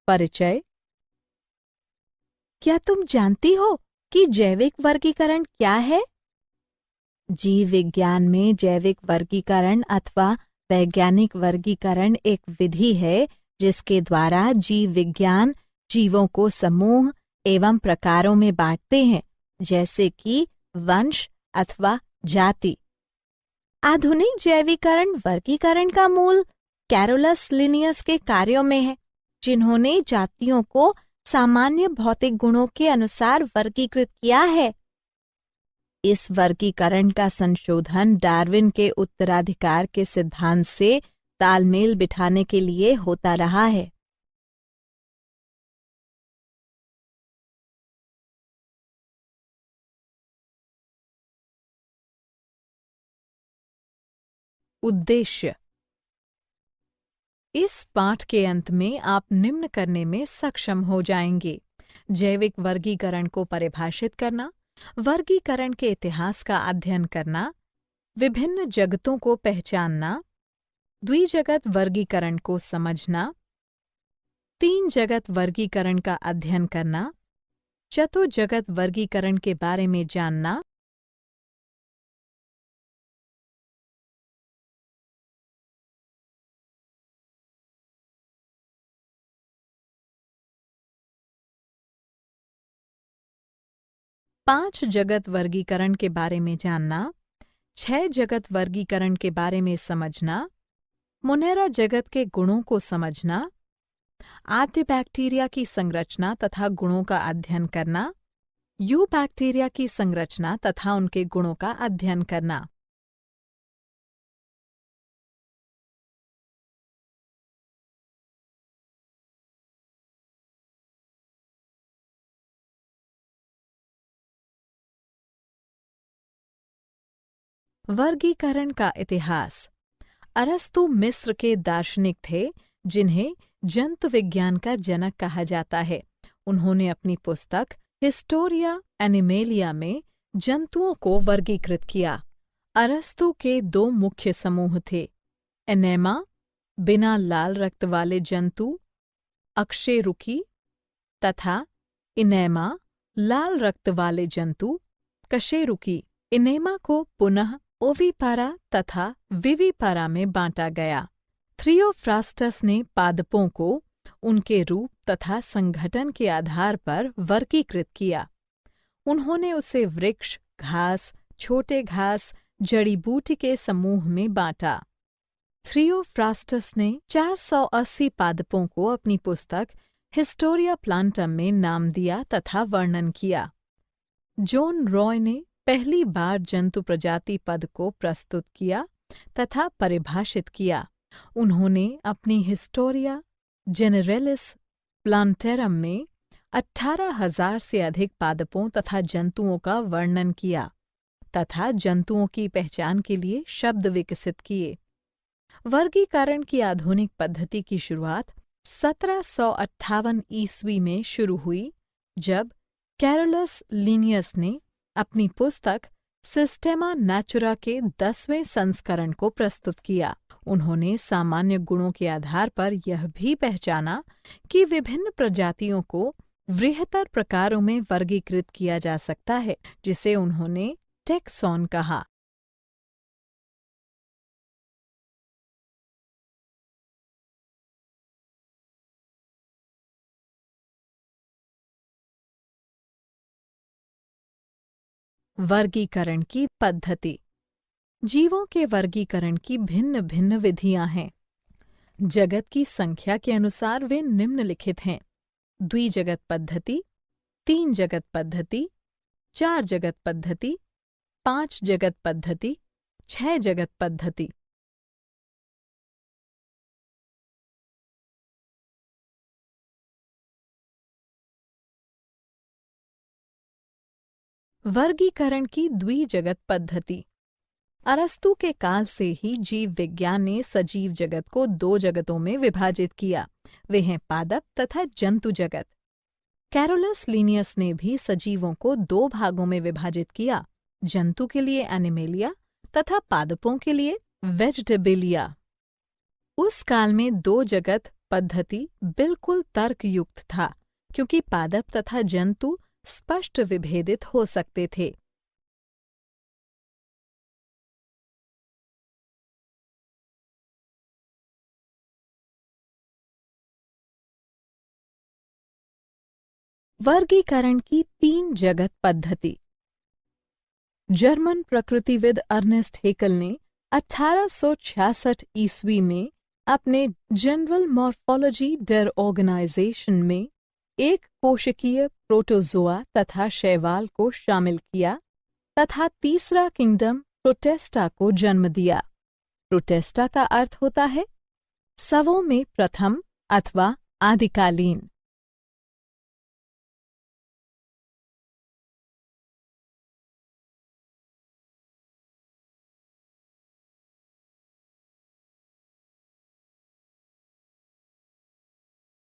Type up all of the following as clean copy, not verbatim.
परिचय। क्या तुम जानती हो कि जैविक वर्गीकरण क्या है? जीव विज्ञान में जैविक वर्गीकरण अथवा वैज्ञानिक वर्गीकरण एक विधि है जिसके द्वारा जीव विज्ञान जीवों को समूह एवं प्रकारों में बांटते हैं, जैसे कि वंश अथवा जाति। आधुनिक जैविकरण वर्गीकरण का मूल कैरोलस लिनियस के कार्यों में है, जिन्होंने जातियों को सामान्य भौतिक गुणों के अनुसार वर्गीकृत किया है। इस वर्गीकरण का संशोधन डार्विन के उत्तराधिकार के सिद्धांत से तालमेल बिठाने के लिए होता रहा है। उद्देश्य। इस पाठ के अंत में आप निम्न करने में सक्षम हो जाएंगे: जैविक वर्गीकरण को परिभाषित करना, वर्गीकरण के इतिहास का अध्ययन करना, विभिन्न जगतों को पहचानना, द्विजगत वर्गीकरण को समझना, तीन जगत वर्गीकरण का अध्ययन करना, चतुर्जगत वर्गीकरण के बारे में जानना, पांच जगत वर्गीकरण के बारे में जानना, छह जगत वर्गीकरण के बारे में समझना, मोनेरा जगत के गुणों को समझना, आद्य बैक्टीरिया की संरचना तथा गुणों का अध्ययन करना, यू बैक्टीरिया की संरचना तथा उनके गुणों का अध्ययन करना। वर्गीकरण का इतिहास। अरस्तु मिस्र के दार्शनिक थे जिन्हें जंतु विज्ञान का जनक कहा जाता है। उन्होंने अपनी पुस्तक हिस्टोरिया एनिमेलिया में जंतुओं को वर्गीकृत किया। अरस्तु के दो मुख्य समूह थे: एनेमा, बिना लाल रक्त वाले जंतु अकशेरुकी, तथा इनेमा, लाल रक्त वाले जंतु कशेरुकी। इनेमा को पुनः ओविपारा तथा विविपारा में बांटा गया। थ्रियोफ्रास्टस ने पादपों को उनके रूप तथा संगठन के आधार पर वर्गीकृत किया। उन्होंने उसे वृक्ष, घास, छोटे घास, जड़ी बूटी के समूह में बांटा। थ्रियोफ्रास्टस ने 480 पादपों को अपनी पुस्तक हिस्टोरिया प्लांटम में नाम दिया तथा वर्णन किया। जॉन रॉय ने पहली बार जंतु प्रजाति पद को प्रस्तुत किया तथा परिभाषित किया। उन्होंने अपनी हिस्टोरिया जेनेरेलिस प्लांटेरम में 18,000 से अधिक पादपों तथा जंतुओं का वर्णन किया तथा जंतुओं की पहचान के लिए शब्द विकसित किए। वर्गीकरण की आधुनिक पद्धति की शुरुआत 1758 ईस्वी में शुरू हुई, जब कैरोलस लिनियस ने अपनी पुस्तक सिस्टेमा नेचुरा के 10वें संस्करण को प्रस्तुत किया। उन्होंने सामान्य गुणों के आधार पर यह भी पहचाना कि विभिन्न प्रजातियों को वृहत्तर प्रकारों में वर्गीकृत किया जा सकता है, जिसे उन्होंने टेक्सॉन कहा। वर्गीकरण की पद्धति। जीवों के वर्गीकरण की भिन्न भिन्न विधियां हैं। जगत की संख्या के अनुसार वे निम्नलिखित हैं: द्विजगत पद्धति, तीन जगत पद्धति, चार जगत पद्धति, पांच जगत पद्धति, छह जगत पद्धति। वर्गीकरण की द्विजगत पद्धति। अरस्तु के काल से ही जीव विज्ञान ने सजीव जगत को दो जगतों में विभाजित किया। वे हैं पादप तथा जंतु जगत। कैरोलस लिनियस ने भी सजीवों को दो भागों में विभाजित किया: जंतु के लिए एनिमेलिया तथा पादपों के लिए वेजिटेबिलिया। उस काल में दो जगत पद्धति बिल्कुल तर्कयुक्त था, क्योंकि पादप तथा जंतु स्पष्ट विभेदित हो सकते थे। वर्गीकरण की 3 जगत पद्धति। जर्मन प्रकृतिविद अर्नेस्ट हेकल ने 1866 ईस्वी में अपने जनरल मॉर्फोलॉजी डेर ऑर्गेनाइजेशन में एक कोशिकीय प्रोटोजोआ तथा शैवाल को शामिल किया तथा तीसरा किंगडम प्रोटेस्टा को जन्म दिया। प्रोटेस्टा का अर्थ होता है सवों में प्रथम अथवा आदिकालीन।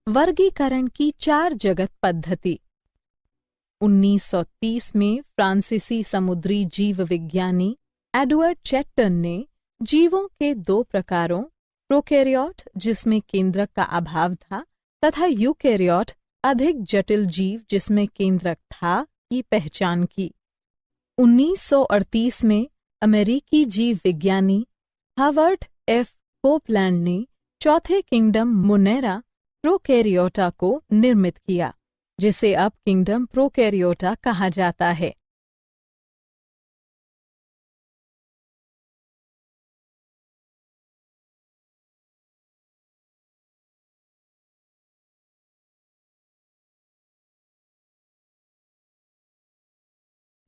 वर्गीकरण की 4 जगत पद्धति। 1930 में फ्रांसीसी समुद्री जीव विज्ञानी एडवर्ड चैटन ने जीवों के 2 प्रकारों, प्रोकैरियोट जिसमें केंद्रक का अभाव था तथा यूकैरियोट अधिक जटिल जीव जिसमें केंद्रक था, की पहचान की। 1938 में अमेरिकी जीव विज्ञानी हावर्ड एफ कोपलैंड ने चौथे किंगडम मोनेरा प्रोकैरियोटा को निर्मित किया, जिसे अब किंगडम प्रोकैरियोटा कहा जाता है।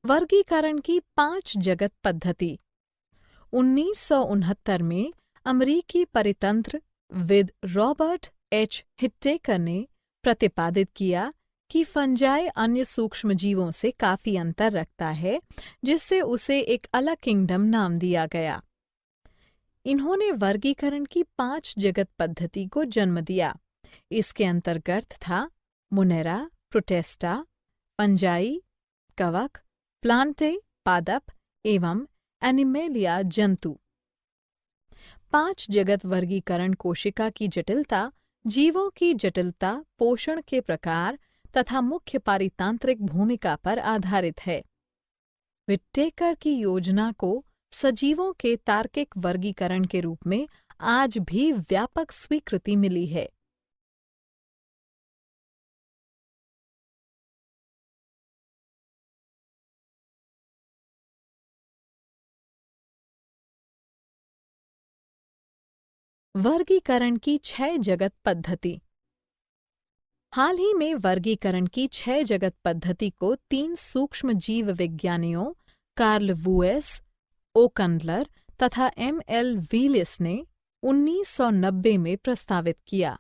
वर्गीकरण की 5 जगत पद्धति। 1969 में अमेरिकी परितंत्र विद रॉबर्ट एच हिट्टेकर ने प्रतिपादित किया कि फंजाई अन्य सूक्ष्मजीवों से काफी अंतर रखता है, जिससे उसे एक अलग किंगडम नाम दिया गया। इन्होंने वर्गीकरण की 5 जगत पद्धति को जन्म दिया। इसके अंतर्गत था मोनेरा, प्रोटेस्टा, फंजाई, कवक, प्लांटे, पादप एवं एनिमेलिया जंतु। 5 जगत वर्गीकरण कोशिका की जटिलता, जीवों की जटिलता, पोषण के प्रकार तथा मुख्य पारितांत्रिक भूमिका पर आधारित है। विट्टेकर की योजना को सजीवों के तार्किक वर्गीकरण के रूप में आज भी व्यापक स्वीकृति मिली है। वर्गीकरण की 6 जगत पद्धति। हाल ही में वर्गीकरण की 6 जगत पद्धति को 3 सूक्ष्म जीव विज्ञानियों कार्ल वुएस, ओ कंडलर तथा एम.एल. व्हीलिस ने 1990 में प्रस्तावित किया।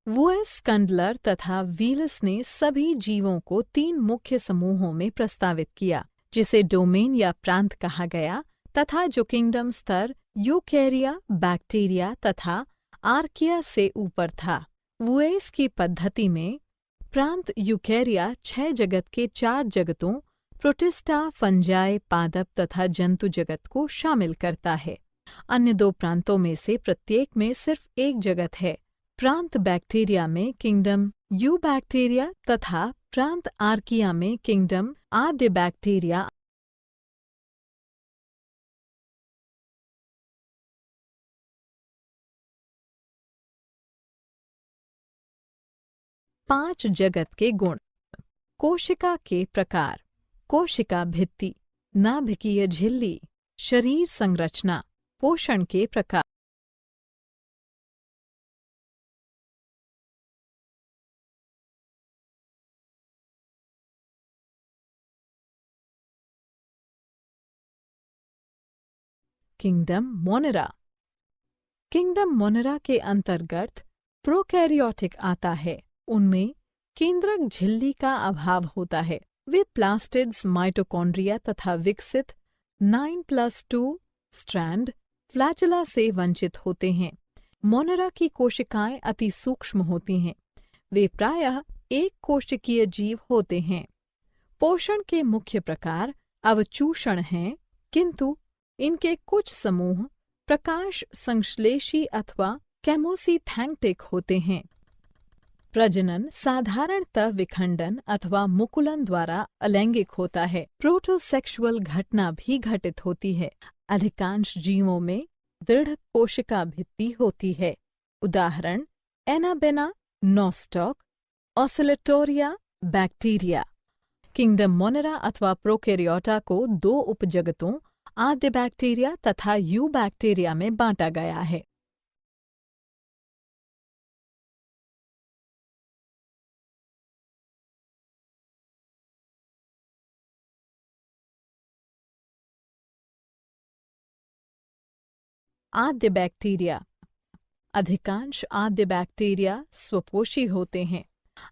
वुएस, कंडलर तथा व्हीलिस ने सभी जीवों को 3 मुख्य समूहों में प्रस्तावित किया, जिसे डोमेन या प्रांत कहा गया तथा जो किंगडम स्तर यूकैरिया, बैक्टीरिया तथा आर्किया से ऊपर था। वुएस की पद्धति में प्रांत यूकैरिया 6 जगत के 4 जगतों प्रोटिस्टा, फंजाई, पादप तथा जंतु जगत को शामिल करता है। अन्य 2 प्रांतों में से प्रत्येक में सिर्फ एक जगत है। प्रांत बैक्टीरिया में किंगडम यूबैक्टीरिया तथा प्रांत आर्किया में किंगडम आद्य बैक्टीरिया। पांच जगत के गुण। कोशिका के प्रकार, कोशिका भित्ति, नाभिकीय झिल्ली, शरीर संरचना, पोषण के प्रकार। Kingdom Monera. किंगडम मोनेरा के अंतर्गत प्रोकैरियोटिक आता है। उनमें केंद्रक झिल्ली का अभाव होता है। वे प्लास्टिड्स, माइटोकॉन्ड्रिया तथा विकसित 9+2 स्ट्रैंड फ्लैचेला से वंचित होते हैं। मोनेरा की कोशिकाएं अति सूक्ष्म होती हैं। वे प्रायः एक कोशिकीय जीव होते हैं। पोषण के मुख्य प्रकार अवचूषण हैं, किंतु इनके कुछ समूह प्रकाश संश्लेषी अथवा केमोसिथैंक्टिक होते हैं। प्रजनन साधारणतः विखंडन अथवा मुकुलन द्वारा अलैंगिक होता है। प्रोटोसेक्सुअल घटना भी घटित होती है। अधिकांश जीवों में दृढ़ कोशिका भित्ति होती है। उदाहरण anabaena, nostoc, Oscillatoria bacteria. Kingdom Monera अथवा प्रोकैरियोटा को 2 उपजगतों आद्य बैक्टीरिया तथा यू बैक्टीरिया में बांटा गया है। आद्य बैक्टीरिया। अधिकांश आद्य बैक्टीरिया स्वपोषी होते हैं।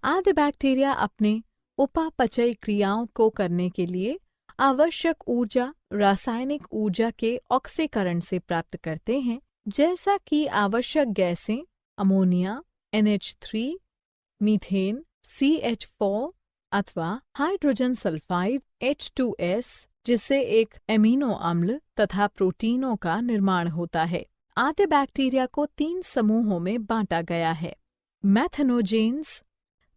आद्य बैक्टीरिया अपने उपापचयी क्रियाओं को करने के लिए आवश्यक ऊर्जा रासायनिक ऊर्जा के ऑक्सीकरण से प्राप्त करते हैं, जैसा कि आवश्यक गैसें अमोनिया, NH3, मीथेन, CH4 अथवा हाइड्रोजन सल्फाइड H2S, जिससे एक एमिनो अम्ल तथा प्रोटीनों का निर्माण होता है। आद्य बैक्टीरिया को 3 समूहों में बांटा गया है: मैथेनोजेन्स,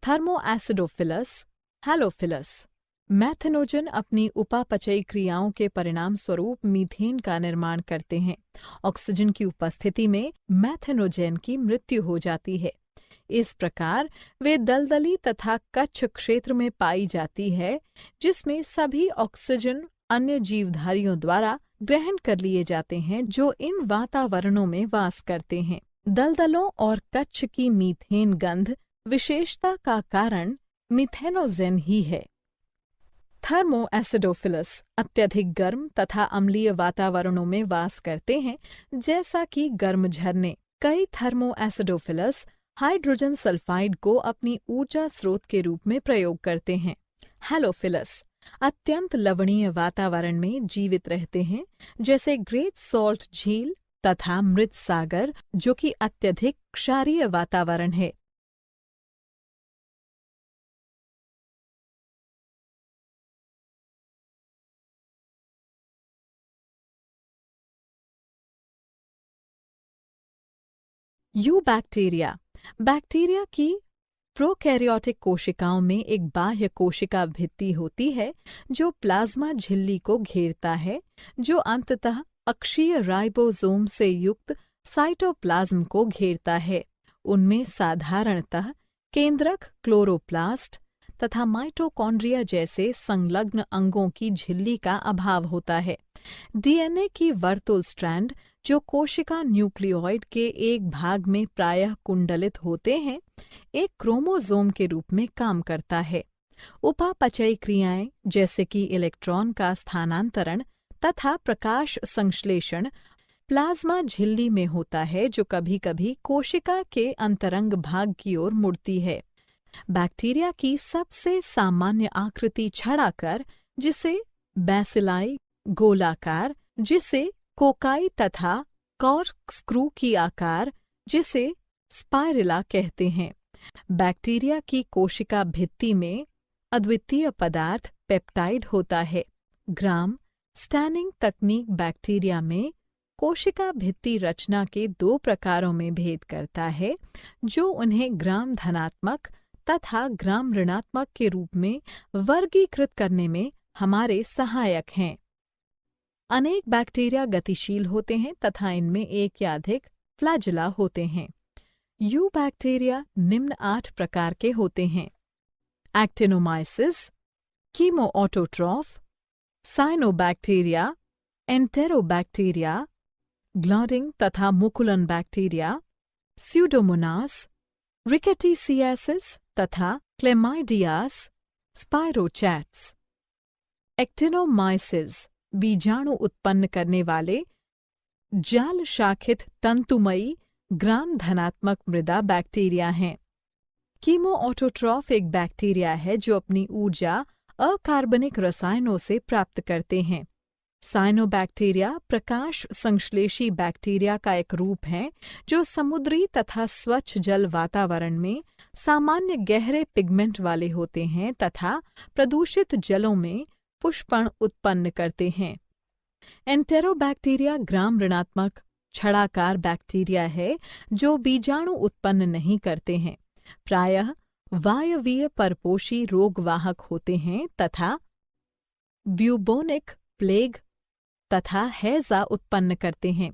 थर्मोएसिडोफिलस, हैलोफिलस। मैथेनोजन अपनी उपापचयी क्रियाओं के परिणाम स्वरूप मीथेन का निर्माण करते हैं। ऑक्सीजन की उपस्थिति में मैथेनोजेन की मृत्यु हो जाती है। इस प्रकार वे दलदली तथा कच्छ क्षेत्र में पाई जाती है, जिसमें सभी ऑक्सीजन अन्य जीवधारियों द्वारा ग्रहण कर लिए जाते हैं जो इन वातावरणों में वास करते हैं। दलदलों और कच्छ की मीथेन गंध विशेषता का कारण मीथेनोजेन ही है। थर्मोएसिडोफिलस अत्यधिक गर्म तथा अम्लीय वातावरणों में वास करते हैं, जैसा कि गर्म झरने। कई थर्मोएसिडोफिलस हाइड्रोजन सल्फाइड को अपनी ऊर्जा स्रोत के रूप में प्रयोग करते हैं। हैलोफिलस अत्यंत लवणीय वातावरण में जीवित रहते हैं, जैसे ग्रेट सॉल्ट झील तथा मृत सागर, जो कि अत्यधिक क्षारीय वातावरण है। You bacteria. बैक्टीरिया की प्रोकैरियोटिक कोशिकाओं में एक बाह्य कोशिका भित्ति होती है जो प्लाज्मा झिल्ली को घेरता है, जो अंततः अक्षीय राइबोसोम से युक्त साइटोप्लाज्म को घेरता है। उनमें साधारणतः केंद्रक, क्लोरोप्लास्ट तथा माइटोकॉन्ड्रिया जैसे संलग्न अंगों की झिल्ली का अभाव होता है। डीएनए की वर्तुल स्ट्रैंड, जो कोशिका न्यूक्लियोइड के एक भाग में प्रायः कुंडलित होते हैं, एक क्रोमोसोम के रूप में काम करता है। उपापचयी क्रियाएं जैसे कि इलेक्ट्रॉन का स्थानांतरण तथा प्रकाश संश्लेषण प्लाज्मा झिल्ली में होता है, जो कभी-कभी कोशिका के अंतरंग भाग की ओर मुड़ती है। बैक्टीरिया की सबसे सामान्य आकृति छड़ाकर, जिसे बैसिलाई गोलाकार, जिसे कोकाई तथा कॉर्कस्क्रू की आकार, जिसे स्पाइरला कहते हैं। बैक्टीरिया की कोशिका भित्ति में अद्वितीय पदार्थ पेप्टाइड होता है। ग्राम स्टैनिंग तकनीक बैक्टीरिया में कोशिका भित्ति रचना के 2 प्रकारों में भेद करता है, जो उन्हें ग्राम धनात्मक तथा ग्राम ऋणात्मक के रूप में वर्गीकृत करने में हमारे सहायक हैं। अनेक बैक्टीरिया गतिशील होते हैं तथा इनमें एक या अधिक फ्लैजेला होते हैं। यू बैक्टीरिया निम्न 8 प्रकार के होते हैं: एक्टिनोमाइसिस, कीमोऑटोट्रॉफ, साइनोबैक्टीरिया, एंटेरोबैक्टीरिया, ग्लॉडिंग तथा मुकुलन बैक्टीरिया, स्यूडोमोनास, रिकेटिसियासिस तथा क्लेमाइडियास, स्पाइरोचैट्स। एक्टिनोमाइसिस बीजाणु उत्पन्न करने वाले जाल शाखित तंतुमयी ग्राम धनात्मक मृदा बैक्टीरिया हैं। कीमोऑटोट्रॉफ एक बैक्टीरिया है जो अपनी ऊर्जा अकार्बनिक रसायनों से प्राप्त करते हैं। साइनोबैक्टीरिया प्रकाश संश्लेषी बैक्टीरिया का एक रूप है जो समुद्री तथा स्वच्छ जल वातावरण में सामान्य गहरे पिगमेंट वाले होते हैं तथा प्रदूषित जलों में पुष्पण उत्पन्न करते हैं। एंटेरोबैक्टीरिया ग्राम ऋणात्मक छड़ाकार बैक्टीरिया है जो बीजाणु उत्पन्न नहीं करते हैं, प्रायः वायवीय परपोषी रोगवाहक होते हैं तथा ब्यूबोनिक प्लेग तथा हैजा उत्पन्न करते हैं।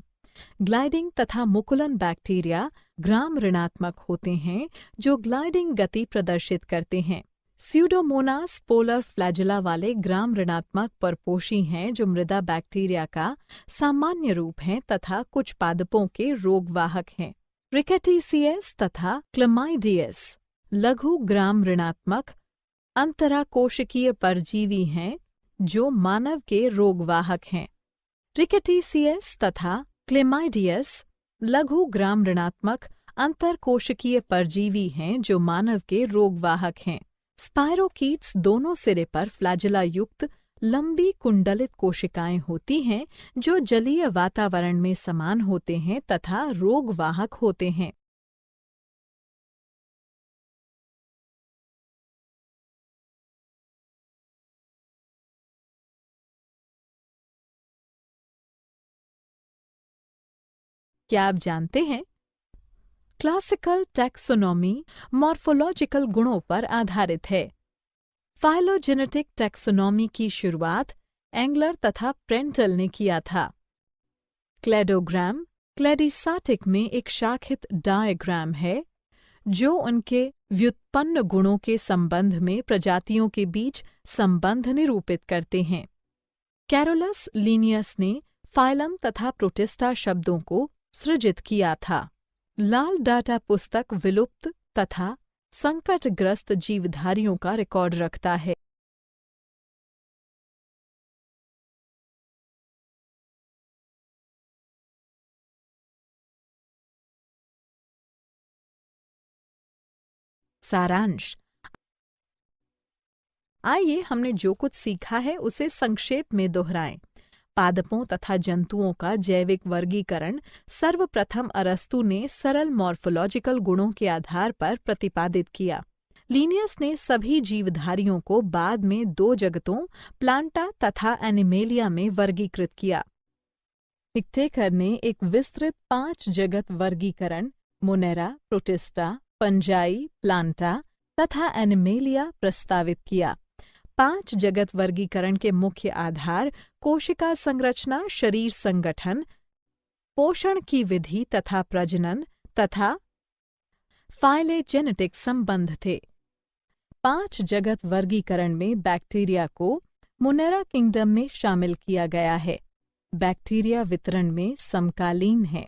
ग्लाइडिंग तथा मुकुलन बैक्टीरिया ग्राम ऋणात्मक होते हैं जो ग्लाइडिंग गति प्रदर्शित करते हैं। स्यूडोमोनास पोलर फ्लैजेला वाले ग्राम ऋणात्मक परपोषी हैं जो मृदा बैक्टीरिया का सामान्य रूप हैं तथा कुछ पादपों के रोगवाहक हैं। रिकेटीसियस तथा क्लमाइडियस लघु ग्राम ऋणात्मक अंतराकोशिकीय परजीवी हैं जो मानव के रोगवाहक हैं। रिकेटीसियस तथा क्लेमाइडियस लघु ग्राम ऋणात्मक अंतरकोशिकीय परजीवी हैं जो मानव के रोगवाहक हैं। स्पाइरोकीट्स दोनों सिरे पर फ्लैजेला युक्त लंबी कुंडलित कोशिकाएं होती हैं जो जलीय वातावरण में समान होते हैं तथा रोगवाहक होते हैं। क्या आप जानते हैं? क्लासिकल टैक्सोनॉमी मॉर्फोलॉजिकल गुणों पर आधारित है। फाइलोजेनेटिक टैक्सोनॉमी की शुरुआत एंगलर तथा प्रेंटल ने किया था। क्लेडोग्राम क्लेडिसाटिक में एक शाखित डायग्राम है जो उनके व्युत्पन्न गुणों के संबंध में प्रजातियों के बीच संबंध निरूपित करते हैं। कैरोलस लीनियस ने फाइलम तथा प्रोटिस्टा शब्दों को सृजित किया था। लाल डाटा पुस्तक विलुप्त तथा संकटग्रस्त जीवधारियों का रिकॉर्ड रखता है। सारांश। आइए हमने जो कुछ सीखा है उसे संक्षेप में दोहराएं। पादपों तथा जंतुओं का जैविक वर्गीकरण सर्वप्रथम अरस्तु ने सरल मॉर्फोलॉजिकल गुणों के आधार पर प्रतिपादित किया। लीनियस ने सभी जीवधारियों को बाद में 2 जगतों प्लांटा तथा एनिमेलिया में वर्गीकृत किया। पिक्टेकर ने एक विस्तृत 5 जगत वर्गीकरण मोनेरा, प्रोटिस्टा, फंजाई, प्लांटा तथा एनिमेलिया प्रस्तावित किया। 5 जगत वर्गीकरण के मुख्य आधार कोशिका संरचना, शरीर संगठन, पोषण की विधि तथा प्रजनन तथा फाइलेजेनेटिक संबंध थे। 5 जगत वर्गीकरण में बैक्टीरिया को मोनेरा किंगडम में शामिल किया गया है। बैक्टीरिया वितरण में समकालीन है।